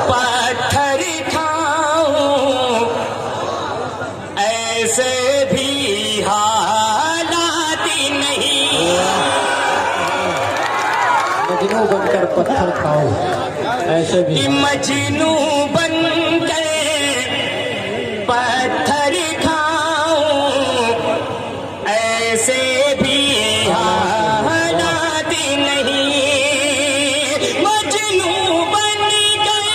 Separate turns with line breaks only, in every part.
पत्थर खाऊं ऐसे भी हालात नहीं।
मजनू बनकर पत्थर खाऊं ऐसे भी,
मजनू बनकर पत्थर खाऊं ऐसे भी हालात नहीं। मजनू बनकर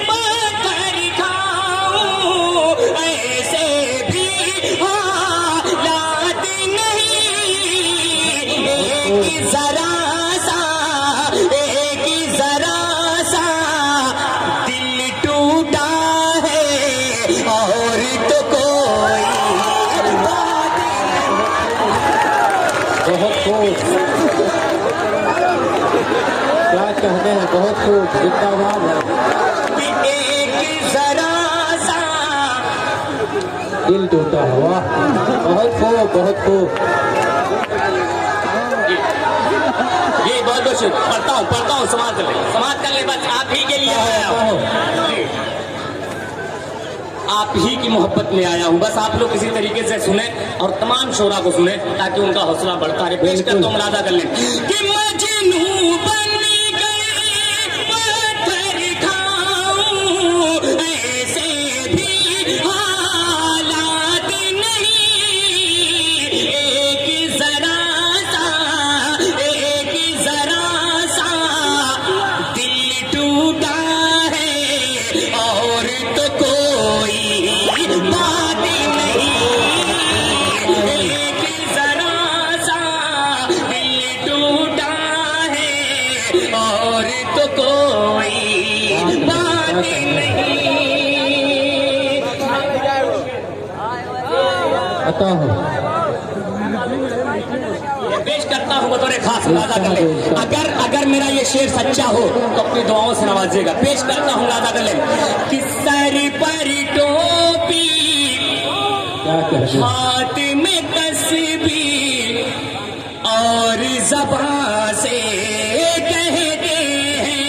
पत्थर खाऊं ऐसे भी हालात नहीं। एक जरा सा दिल टूटा है और तो कोई बात
बहुत खूब, क्या कहते हैं, बहुत खूब, जिंदाबाद है।
एक जरा सा
दिल टूटा हुआ, बहुत खूब, बहुत खूब।
ये बहुत बहुत पढ़ता हूँ, समाज कर ले बस आप ही के लिए आया हूँ, आप ही की मोहब्बत में आया हूँ। बस आप लोग किसी तरीके से सुने और तमाम शोरा को सुने ताकि उनका हौसला बढ़ता रहे। पेश कर तो मुरादा कर लें कि मजनू बन गए पत्थर खाऊं ऐसे भी हालात नहीं। एक जरा सा दिल टूटा है और तो कोई बात नहीं। एक जरा सा दिल टूटा है और तो कोई बात नहीं।
अता हो,
पेश करता हूँ बतौर खास अंदाजा कर ले। अगर मेरा ये शेर सच्चा हो तो अपनी दुआओं से नवाजिएगा। पेश करता हूँ अंदाजा कर ले कि सर पर टोपी
क्या कहते हैं,
हाथ में तस्बीह और ज़बान से कहते हैं।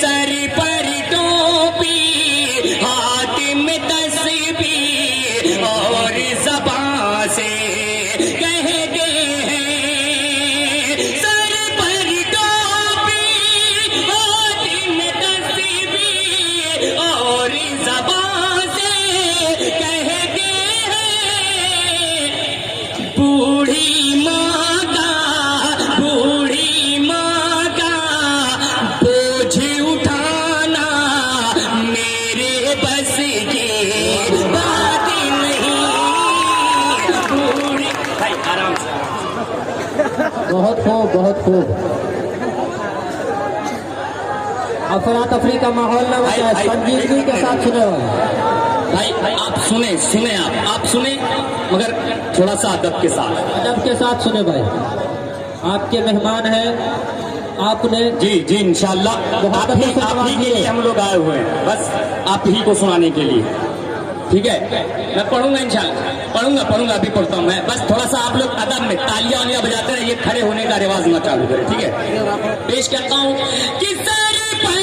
सर पर टोपी हाथ में तस्बीह और ज़बान से कहते हैं। सर पर टोपी हाथ में तस्बीह और ज़बान से कहते हैं। बूढ़ी माँ का बोझ उठाना मेरे बस की बात नहीं। बूढ़ी भाई आराम से।
बहुत खूब, बहुत खूब। अफरा तफरी का माहौल न बचा, संजीदगी के साथ सुने वाले
भाई आप सुने आप सुने मगर थोड़ा सा अदब के साथ
सुने भाई। आपके मेहमान हैं, आपने
जी इंशाल्लाह आप ही के लिए हम लोग आए हुए हैं, बस आप ही को सुनाने के लिए। ठीक है, मैं पढ़ूंगा इंशाल्लाह, पढ़ूंगा अभी पढ़ता हूँ मैं। बस थोड़ा सा आप लोग अदब में तालियां वालियां बजाते रहिए, खड़े होने का रिवाज ना चालू करें। ठीक है, पेश करता हूँ कि सर पर